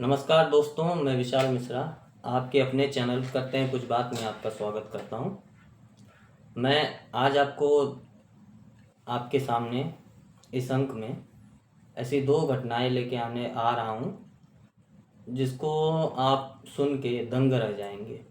नमस्कार दोस्तों, मैं विशाल मिश्रा आपके अपने चैनल करते हैं कुछ बात में आपका स्वागत करता हूं। मैं आज आपको आपके सामने इस अंक में ऐसी दो घटनाएं लेके आने आ रहा हूं जिसको आप सुन के दंग रह जाएंगे।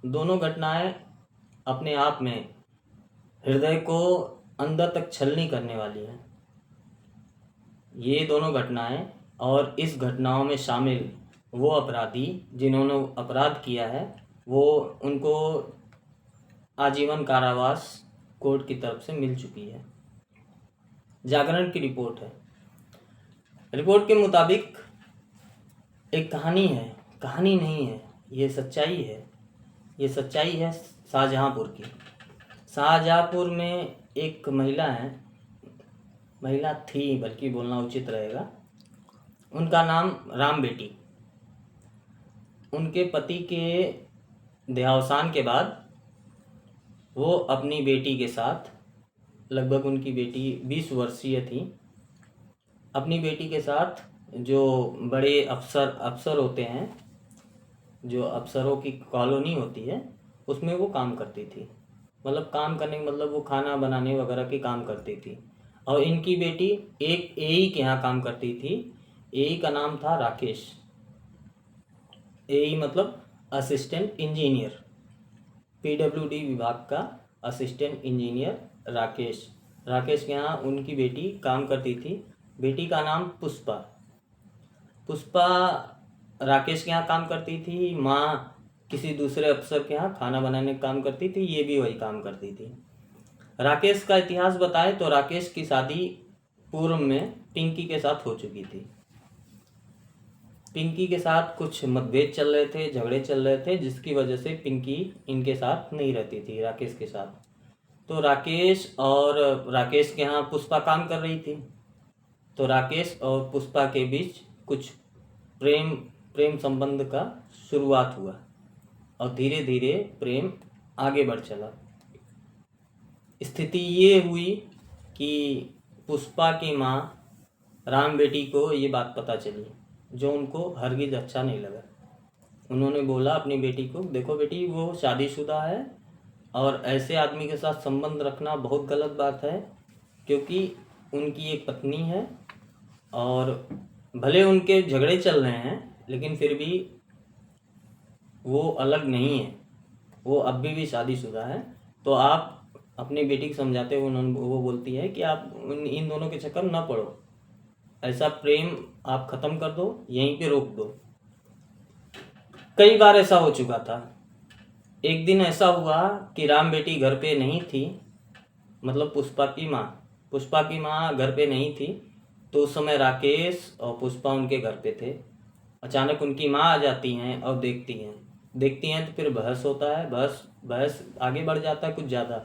दोनों घटनाएं अपने आप में हृदय को अंदर तक छलनी करने वाली हैं। ये दोनों घटनाएं और इस घटनाओं में शामिल वो अपराधी जिन्होंने अपराध किया है वो उनको आजीवन कारावास कोर्ट की तरफ से मिल चुकी है। जागरण की रिपोर्ट है। रिपोर्ट के मुताबिक एक कहानी है, कहानी नहीं है, ये सच्चाई है। ये सच्चाई है शाहजहाँपुर की। शाहजहाँपुर में एक महिला है, महिला थी बल्कि बोलना उचित रहेगा। उनका नाम राम बेटी। उनके पति के देहावसान के बाद वो अपनी बेटी के साथ, लगभग उनकी बेटी 20 वर्षीय थी, अपनी बेटी के साथ जो बड़े अफसर होते हैं, जो अफसरों की कॉलोनी होती है, उसमें वो काम करती थी। मतलब काम करने का मतलब वो खाना बनाने वगैरह के काम करती थी। और इनकी बेटी एक एई के यहाँ काम करती थी। एई का नाम था राकेश। एई मतलब असिस्टेंट इंजीनियर, पीडब्ल्यूडी विभाग का असिस्टेंट इंजीनियर राकेश। राकेश के यहाँ उनकी बेटी काम करती थी। बेटी का नाम पुष्पा। पुष्पा राकेश के यहाँ काम करती थी। माँ किसी दूसरे अफसर के यहाँ खाना बनाने का काम करती थी। ये भी वही काम करती थी। राकेश का इतिहास बताएं तो राकेश की शादी पूर्व में पिंकी के साथ हो चुकी थी। पिंकी के साथ कुछ मतभेद चल रहे थे, झगड़े चल रहे थे, जिसकी वजह से पिंकी इनके साथ नहीं रहती थी, राकेश के साथ। तो राकेश के यहाँ पुष्पा काम कर रही थी। तो राकेश और पुष्पा के बीच कुछ प्रेम संबंध का शुरुआत हुआ और धीरे धीरे प्रेम आगे बढ़ चला। स्थिति ये हुई कि पुष्पा की माँ राम बेटी को ये बात पता चली, जो उनको हरगिज अच्छा नहीं लगा। उन्होंने बोला अपनी बेटी को, देखो बेटी, वो शादीशुदा है और ऐसे आदमी के साथ संबंध रखना बहुत गलत बात है, क्योंकि उनकी एक पत्नी है और भले उनके झगड़े चल रहे हैं लेकिन फिर भी वो अलग नहीं है, वो अभी भी शादीशुदा है। तो आप अपनी बेटी को समझाते हुए वो बोलती है कि आप इन दोनों के चक्कर न पड़ो, ऐसा प्रेम आप ख़त्म कर दो, यहीं पे रोक दो। कई बार ऐसा हो चुका था। एक दिन ऐसा हुआ कि राम बेटी घर पे नहीं थी, मतलब पुष्पा की माँ घर पे नहीं थी। तो उस समय राकेश और पुष्पा उनके घर पे थे। अचानक उनकी माँ आ जाती हैं और देखती हैं तो फिर बहस होता है। बहस आगे बढ़ जाता है कुछ ज़्यादा।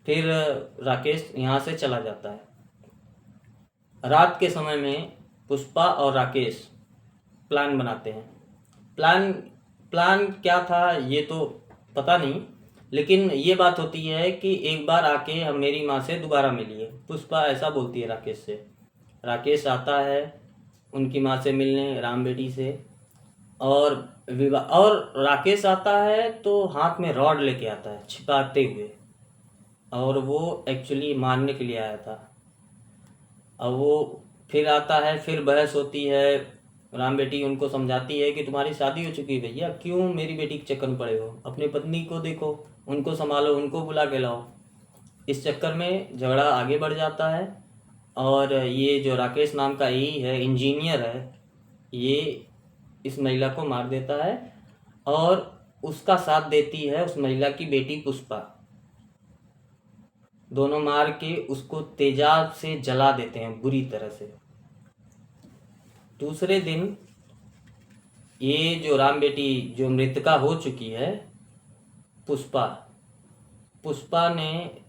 फिर राकेश यहाँ से चला जाता है। रात के समय में पुष्पा और राकेश प्लान बनाते हैं। प्लान क्या था ये तो पता नहीं, लेकिन ये बात होती है कि एक बार आके हम मेरी माँ से दोबारा मिलिए, पुष्पा ऐसा बोलती है राकेश से। राकेश आता है उनकी माँ से मिलने, राम बेटी से, और राकेश आता है तो हाथ में रॉड लेके आता है छिपाते हुए, और वो एक्चुअली मारने के लिए आया था। अब वो फिर आता है, फिर बहस होती है। राम बेटी उनको समझाती है कि तुम्हारी शादी हो चुकी है भैया, क्यों मेरी बेटी के चक्कर में पड़े हो, अपनी पत्नी को देखो, उनको संभालो, उनको बुला के लाओ। इस चक्कर में झगड़ा आगे बढ़ जाता है और ये जो राकेश नाम का ही है, इंजीनियर है, ये इस महिला को मार देता है और उसका साथ देती है उस महिला की बेटी पुष्पा। दोनों मार के उसको तेजाब से जला देते हैं बुरी तरह से। दूसरे दिन ये जो राम बेटी जो मृतका हो चुकी है, पुष्पा ने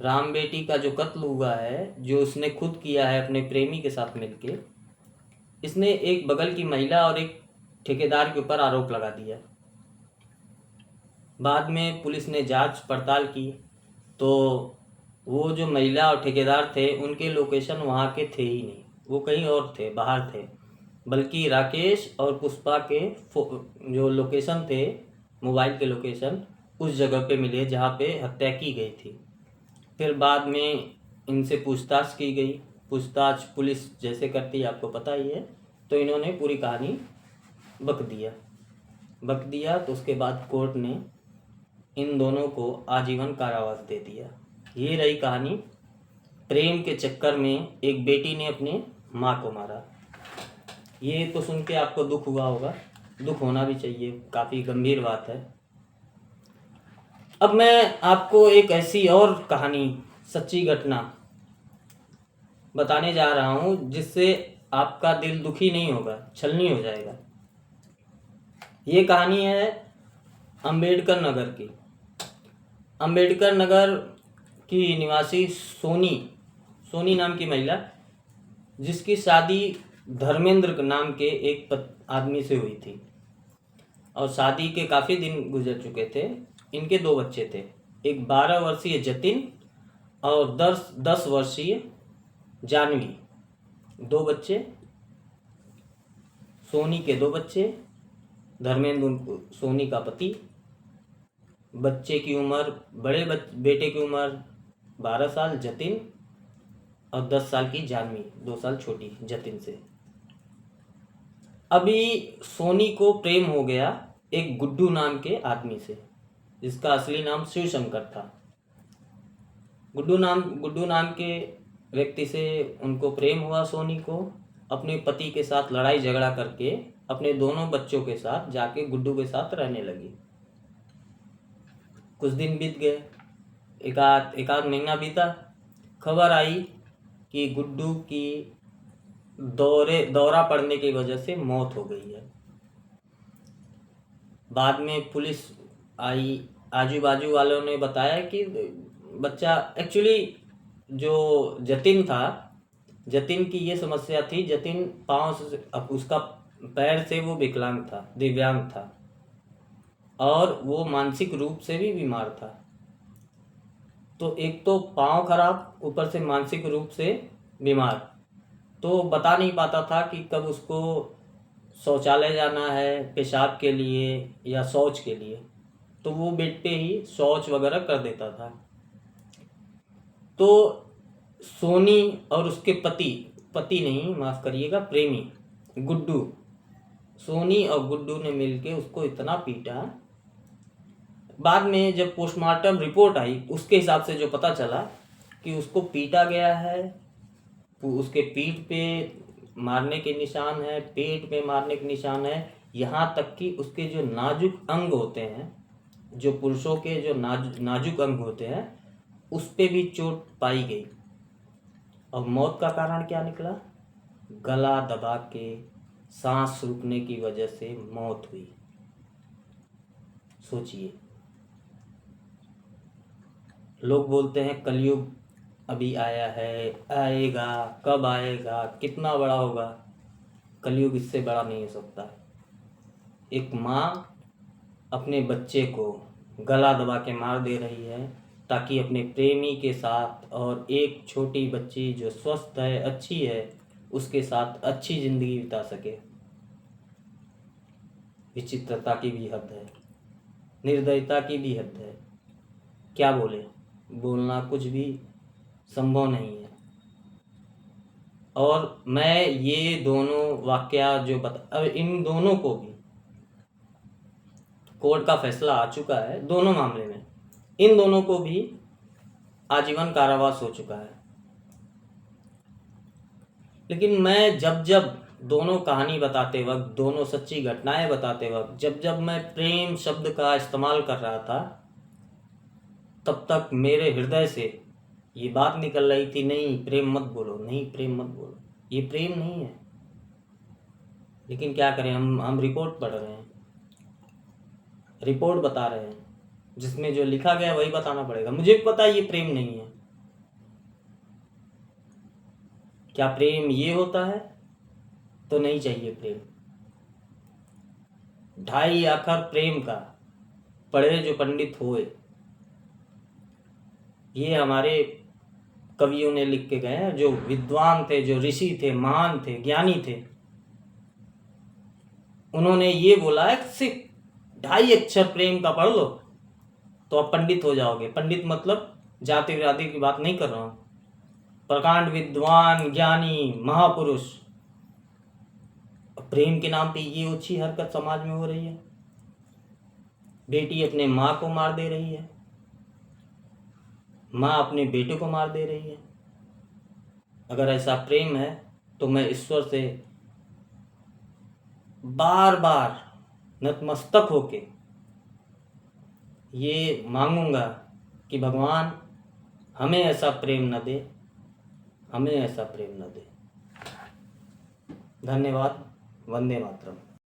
राम बेटी का जो कत्ल हुआ है, जो उसने खुद किया है अपने प्रेमी के साथ मिलके, इसने एक बगल की महिला और एक ठेकेदार के ऊपर आरोप लगा दिया। बाद में पुलिस ने जांच पड़ताल की तो वो जो महिला और ठेकेदार थे उनके लोकेशन वहाँ के थे ही नहीं, वो कहीं और थे, बाहर थे। बल्कि राकेश और पुष्पा के जो लोकेशन थे, मोबाइल के लोकेशन, उस जगह पे मिले जहाँ पे हत्या की गई थी। फिर बाद में इनसे पूछताछ की गई। पूछताछ पुलिस जैसे करती है आपको पता ही है। तो इन्होंने पूरी कहानी बक दिया तो उसके बाद कोर्ट ने इन दोनों को आजीवन कारावास दे दिया। ये रही कहानी। प्रेम के चक्कर में एक बेटी ने अपने माँ को मारा। ये तो सुन के आपको दुख हुआ होगा, दुख होना भी चाहिए, काफ़ी गंभीर बात है। अब मैं आपको एक ऐसी और कहानी, सच्ची घटना बताने जा रहा हूँ जिससे आपका दिल दुखी नहीं होगा, छलनी हो जाएगा। ये कहानी है अंबेडकर नगर की। अंबेडकर नगर की निवासी सोनी नाम की महिला, जिसकी शादी धर्मेंद्र नाम के एक आदमी से हुई थी और शादी के काफ़ी दिन गुजर चुके थे। इनके 2 बच्चे थे, एक 12 वर्षीय जतिन और 10 वर्षीय जानवी। 2 बच्चे, सोनी के 2 बच्चे, धर्मेंद्र सोनी का पति। बच्चे की उम्र, बड़े बेटे की उम्र 12 साल जतिन और 10 साल की जानवी, 2 साल छोटी जतिन से। अभी सोनी को प्रेम हो गया एक गुड्डू नाम के आदमी से, जिसका असली नाम शिवशंकर था। गुड्डू नाम के व्यक्ति से उनको प्रेम हुआ। सोनी को अपने पति के साथ लड़ाई झगड़ा करके अपने दोनों बच्चों के साथ जाके गुड्डू के साथ रहने लगी। कुछ दिन बीत गए, एक आध महीना बीता। खबर आई कि गुड्डू की दौरा पड़ने की वजह से मौत हो गई है। बाद में पुलिस आई, आजू बाजू वालों ने बताया कि बच्चा, एक्चुअली जो जतिन था, जतिन की ये समस्या थी, जतिन पाँव से, उसका पैर से वो विकलांग था, दिव्यांग था और वो मानसिक रूप से भी बीमार था। तो एक तो पाँव खराब, ऊपर से मानसिक रूप से बीमार, तो बता नहीं पाता था कि कब उसको शौचालय जाना है पेशाब के लिए या शौच के लिए, तो वो बेड पे ही शौच वगैरह कर देता था। तो सोनी और उसके पति नहीं, माफ़ करिएगा, प्रेमी गुड्डू, सोनी और गुड्डू ने मिलके उसको इतना पीटा। बाद में जब पोस्टमार्टम रिपोर्ट आई, उसके हिसाब से जो पता चला कि उसको पीटा गया है, उसके पीठ पे मारने के निशान है, पेट पे मारने के निशान है, यहाँ तक कि उसके जो नाजुक अंग होते हैं, जो पुरुषों के जो नाजुक अंग होते हैं, उस पे भी चोट पाई गई। और मौत का कारण क्या निकला? गला दबा के सांस रुकने की वजह से मौत हुई। सोचिए, लोग बोलते हैं कलयुग अभी आया है, आएगा, कब आएगा, कितना बड़ा होगा। कलयुग इससे बड़ा नहीं हो सकता। एक माँ अपने बच्चे को गला दबा के मार दे रही है ताकि अपने प्रेमी के साथ और एक छोटी बच्ची जो स्वस्थ है, अच्छी है, उसके साथ अच्छी ज़िंदगी बिता सके। विचित्रता की भी हद है, निर्दयता की भी हद है। क्या बोले, बोलना कुछ भी संभव नहीं है। और मैं ये दोनों वाकया जो अब इन दोनों को भी कोर्ट का फैसला आ चुका है, दोनों मामले में इन दोनों को भी आजीवन कारावास हो चुका है। लेकिन मैं जब दोनों कहानी बताते वक्त, दोनों सच्ची घटनाएं बताते वक्त, जब मैं प्रेम शब्द का इस्तेमाल कर रहा था, तब तक मेरे हृदय से ये बात निकल रही थी, नहीं प्रेम मत बोलो, नहीं प्रेम मत बोलो, ये प्रेम नहीं है। लेकिन क्या करें, हम रिपोर्ट पढ़ रहे हैं, रिपोर्ट बता रहे हैं, जिसमें जो लिखा गया वही बताना पड़ेगा। मुझे पता है ये प्रेम नहीं है। क्या प्रेम ये होता है? तो नहीं चाहिए प्रेम। 2.5 अक्षर प्रेम का पढ़े जो पंडित हुए, ये हमारे कवियों ने लिख के गए हैं, जो विद्वान थे, जो ऋषि थे, महान थे, ज्ञानी थे। उन्होंने ये बोला है सिर्फ 2.5 अक्षर प्रेम का पढ़ लो तो आप पंडित हो जाओगे। पंडित मतलब जाति व्याधि की बात नहीं कर रहा हूँ, प्रकांड विद्वान ज्ञानी महापुरुष। प्रेम के नाम पे ये ओछी हरकत समाज में हो रही है। बेटी अपने माँ को मार दे रही है, माँ अपने बेटे को मार दे रही है। अगर ऐसा प्रेम है तो मैं ईश्वर से बार बार नतमस्तक होके ये मांगूंगा कि भगवान हमें ऐसा प्रेम न दे, हमें ऐसा प्रेम न दे। धन्यवाद। वंदे मातरम।